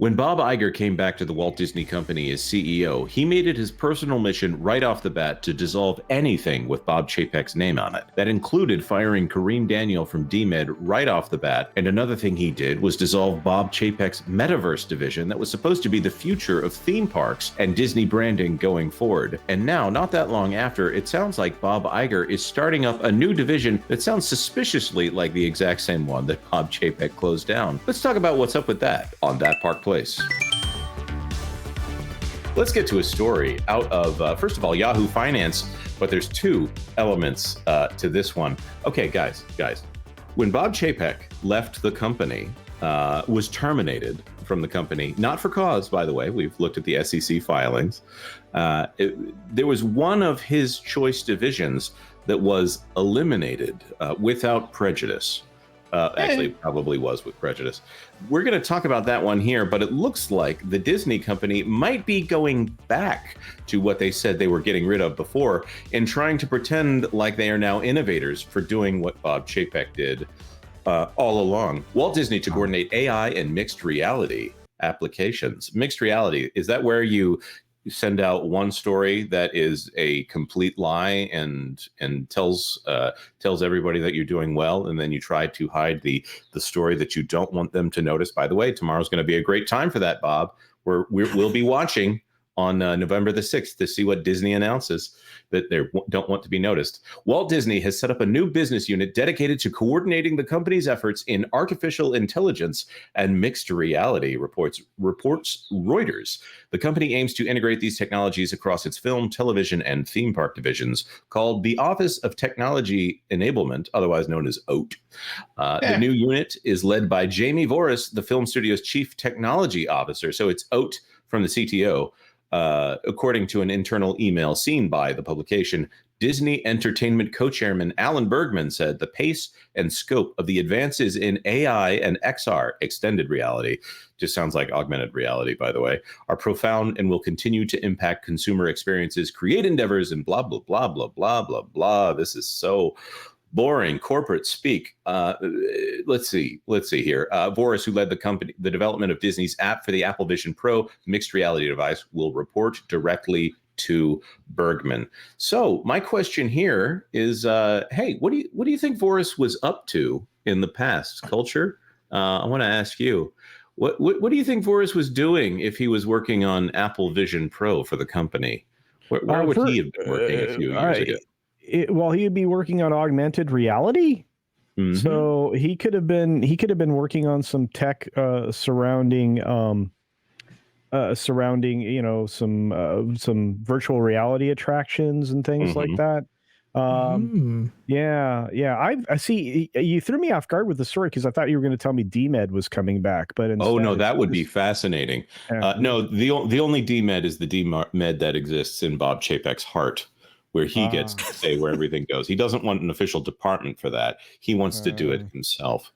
When Bob Iger came back to the Walt Disney Company as CEO, he made it his personal mission right off the bat to dissolve anything with Bob Chapek's name on it. That included firing Kareem Daniel from DMED right off the bat, and another thing he did was dissolve Bob Chapek's Metaverse division that was supposed to be the future of theme parks and Disney branding going forward. And now, not that long after, it sounds like Bob Iger is starting up a new division that sounds suspiciously like the exact same one that Bob Chapek closed down. Let's talk about what's up with that on That Park Place. Let's get to a story out of, first of all, Yahoo Finance, but there's two elements to this one. Okay, guys, when Bob Chapek left the company, was terminated from the company, not for cause, by the way, we've looked at the SEC filings, there was one of his choice divisions that was eliminated without prejudice. Actually, it probably was with prejudice. We're going to talk about that one here, but it looks like the Disney company might be going back to what they said they were getting rid of before and trying to pretend like they are now innovators for doing what Bob Chapek did all along. Walt Disney to coordinate AI and mixed reality applications. Mixed reality, is that where you send out one story that is a complete lie and tells everybody that you're doing well, and then you try to hide the story that you don't want them to notice? By the way, tomorrow's going to be a great time for that, Bob. We'll be watching on November the 6th to see what Disney announces that they don't want to be noticed. Walt Disney has set up a new business unit dedicated to coordinating the company's efforts in artificial intelligence and mixed reality, reports Reuters. The company aims to integrate these technologies across its film, television, and theme park divisions, called the Office of Technology Enablement, otherwise known as OTE. The new unit is led by Jamie Voris, the film studio's chief technology officer. So it's OTE from the CTO. According to an internal email seen by the publication, Disney Entertainment co-chairman Alan Bergman said the pace and scope of the advances in AI and XR, extended reality, just sounds like augmented reality, by the way, are profound and will continue to impact consumer experiences, create endeavors, and blah, blah, blah, blah, blah, blah, blah. This is so boring corporate speak. Let's see here. Voris, who led the development of Disney's app for the Apple Vision Pro mixed reality device, will report directly to Bergman. So my question here is, hey, what do you think Voris was up to in the past? Culture, I want to ask you, what do you think Voris was doing if he was working on Apple Vision Pro for the company? Where would he have been working a few years ago? Well, he'd be working on augmented reality. Mm-hmm. So he could have been working on some tech surrounding some virtual reality attractions and things like that. Yeah. I see. You threw me off guard with the story because I thought you were going to tell me DMED was coming back, but instead, no, that would be fascinating. No, the only DMED is the DMED that exists in Bob Chapek's heart, where he gets to say where everything goes. He doesn't want an official department for that. He wants to do it himself.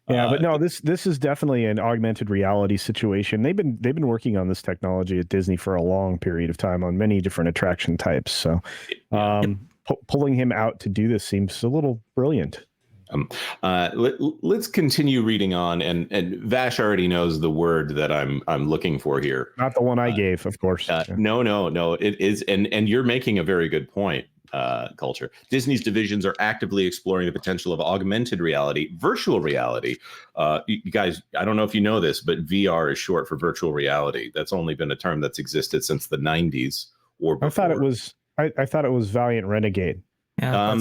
Yeah, but no, this is definitely an augmented reality situation. They've been working on this technology at Disney for a long period of time on many different attraction types. So pulling him out to do this seems a little brilliant. Let's continue reading on, and Vash already knows the word that I'm looking for here. Not the one I gave, of course. No, it is, and you're making a very good point. Culture. Disney's divisions are actively exploring the potential of augmented reality, virtual reality. You guys, I don't know if you know this, but VR is short for virtual reality. That's only been a term that's existed since the 90s or before. I thought it was Valiant Renegade. Yeah,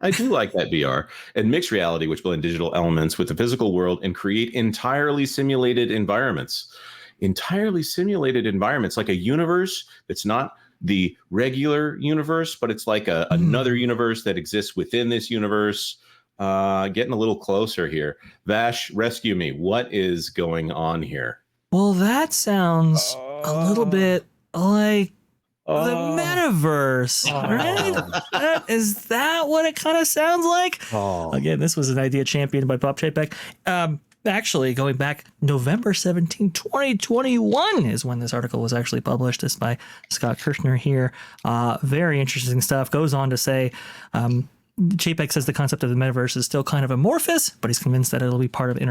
I do like that VR. And mixed reality, which blend digital elements with the physical world and create entirely simulated environments. Like a universe that's not the regular universe, but it's like another universe that exists within this universe. Getting a little closer here. Vash, rescue me. What is going on here? Well, that sounds a little bit like the Metaverse, right? Is that what it kind of sounds like? Again, this was an idea championed by Bob Chapek. Actually, going back November 17, 2021 is when this article was actually published. This by Scott Kirshner here. Very interesting stuff. Goes on to say Chapek says the concept of the metaverse is still kind of amorphous, but he's convinced that it'll be part of the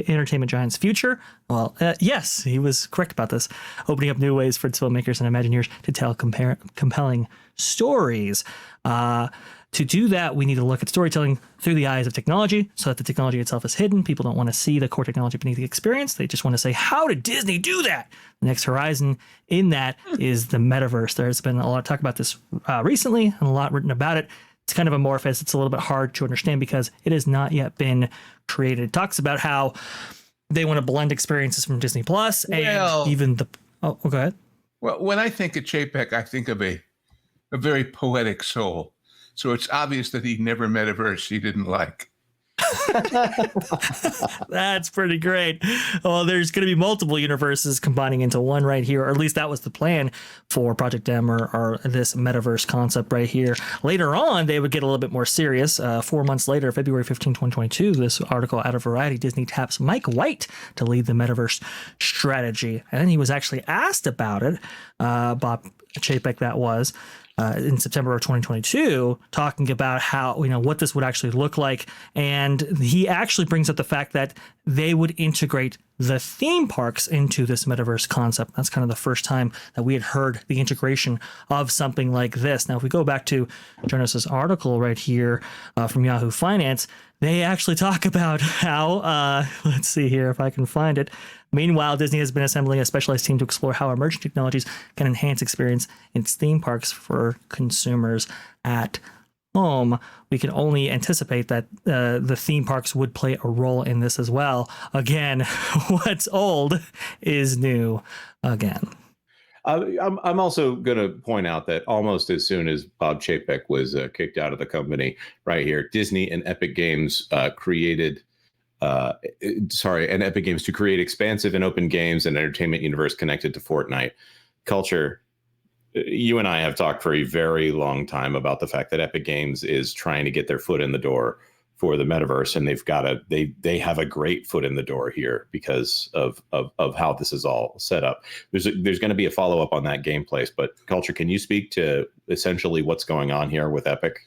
entertainment giant's future. Well, yes, he was correct about this, opening up new ways for its filmmakers and Imagineers to tell compelling stories. To do that, we need to look at storytelling through the eyes of technology so that the technology itself is hidden. People don't want to see the core technology beneath the experience. They just want to say, how did Disney do that? The next horizon in that is the metaverse. There's been a lot of talk about this recently and a lot written about it. It's kind of amorphous. It's a little bit hard to understand because it has not yet been created. It talks about how they want to blend experiences from Disney Plus and even the... Oh, go ahead. Well, when I think of Chapek, I think of a very poetic soul. So it's obvious that he never met a verse he didn't like. That's pretty great. Well, there's going to be multiple universes combining into one right here, or at least that was the plan for Project M or this metaverse concept right here. Later on, they would get a little bit more serious. 4 months later, February 15, 2022, this article out of Variety, Disney taps Mike White to lead the metaverse strategy. And then he was actually asked about it, Bob Chapek that was, in September of 2022, talking about how, what this would actually look like. And he actually brings up the fact that they would integrate the theme parks into this metaverse concept. That's kind of the first time that we had heard the integration of something like this. Now, if we go back to Jonas's article right here from Yahoo Finance, they actually talk about how, let's see here if I can find it. Meanwhile, Disney has been assembling a specialized team to explore how emerging technologies can enhance experience in its theme parks for consumers at home. We can only anticipate that the theme parks would play a role in this as well. Again, what's old is new again. I'm also going to point out that almost as soon as Bob Chapek was kicked out of the company, right here, Disney and Epic Games created to create expansive and open games and entertainment universe connected to Fortnite culture. You and I have talked for a very long time about the fact that Epic Games is trying to get their foot in the door for the metaverse, and they have a great foot in the door here because of how this is all set up. There's going to be a follow-up on that gameplay, but Culture, can you speak to essentially what's going on here with Epic?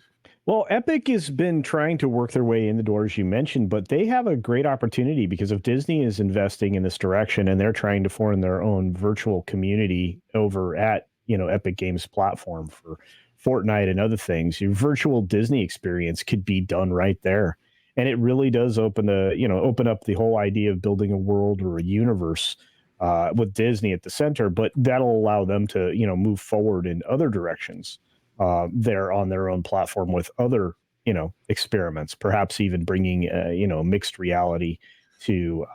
Well, Epic has been trying to work their way in the door, as you mentioned, but they have a great opportunity because if Disney is investing in this direction and they're trying to form their own virtual community over at, Epic Games platform for Fortnite and other things, your virtual Disney experience could be done right there. And it really does open up the whole idea of building a world or a universe with Disney at the center, but that'll allow them to, move forward in other directions. They're on their own platform with other, experiments, perhaps even bringing, mixed reality to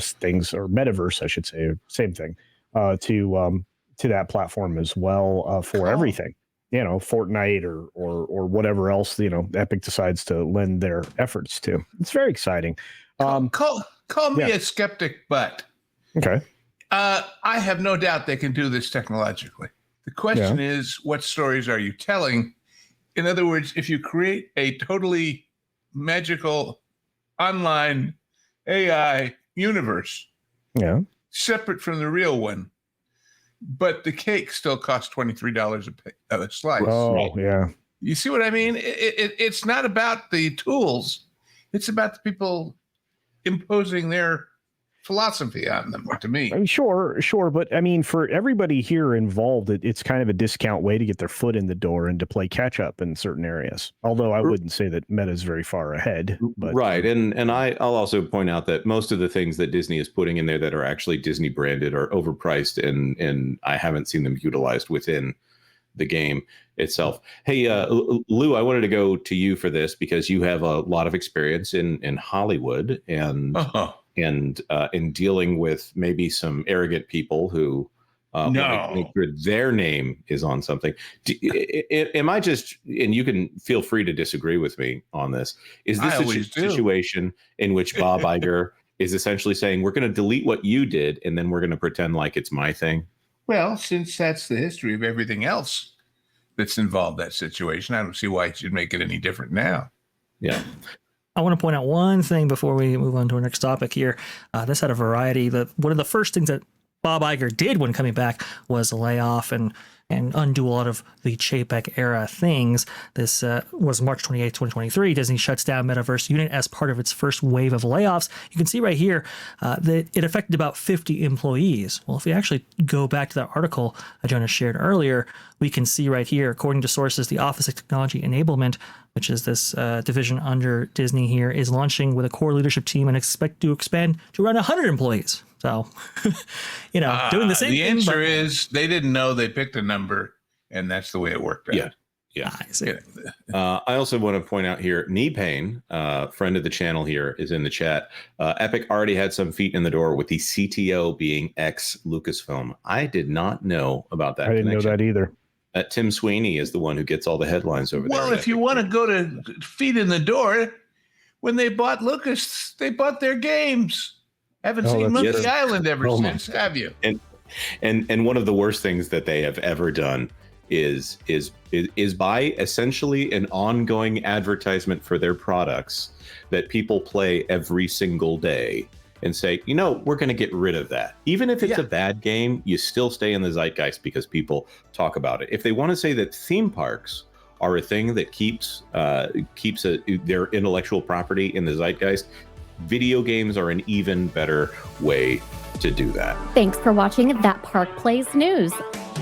things, or metaverse, I should say, same thing, to that platform as well for everything, Fortnite or whatever else, Epic decides to lend their efforts to. It's very exciting. Call me a skeptic, but okay. I have no doubt they can do this technologically. The question is, what stories are you telling? In other words, if you create a totally magical online AI universe, separate from the real one, but the cake still costs $23 a slice. Oh, yeah. You see what I mean? It's not about the tools. It's about the people imposing their philosophy on them, to me. I mean, sure. But I mean, for everybody here involved, it's kind of a discount way to get their foot in the door and to play catch up in certain areas. Although I wouldn't say that Meta is very far ahead. But, right. And I'll also point out that most of the things that Disney is putting in there that are actually Disney branded are overpriced, and I haven't seen them utilized within the game itself. Hey, Lou, I wanted to go to you for this because you have a lot of experience in Hollywood and in dealing with maybe some arrogant people who make sure their name is on something. Am I just, and you can feel free to disagree with me on this, is this a situation in which Bob Iger is essentially saying, we're going to delete what you did and then we're going to pretend like it's my thing? Well, since that's the history of everything else that's involved that situation, I don't see why it should make it any different now. Yeah. I want to point out one thing before we move on to our next topic here. This had a variety. One of the first things that Bob Iger did when coming back was lay off and undo a lot of the Chapek era things. This was March 28, 2023. Disney shuts down Metaverse unit as part of its first wave of layoffs. You can see right here that it affected about 50 employees. Well, if we actually go back to that article Jonas shared earlier, we can see right here, according to sources, the Office of Technology Enablement, which is this division under Disney here, is launching with a core leadership team and expect to expand to around 100 employees. So, doing the same thing. The answer is they didn't know. They picked a number, and that's the way it worked out. Yeah. I see. I also want to point out here, Knee Pain, friend of the channel here, is in the chat. Epic already had some feet in the door with the CTO being ex-Lucasfilm. I did not know about that. I didn't know that either. Tim Sweeney is the one who gets all the headlines over there. Well, if you want to go to feet in the door, when they bought Lucas, they bought their games. Haven't seen Monkey Island ever since, have you? And one of the worst things that they have ever done is buy essentially an ongoing advertisement for their products that people play every single day and say, we're going to get rid of that. Even if it's a bad game, you still stay in the zeitgeist because people talk about it. If they want to say that theme parks are a thing that keeps their intellectual property in the zeitgeist, video games are an even better way to do that. Thanks for watching That Park Plays News.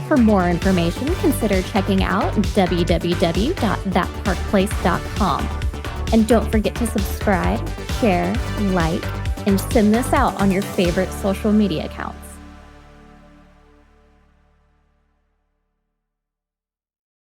For more information, consider checking out www.thatparkplace.com. And don't forget to subscribe, share, like, and send this out on your favorite social media account.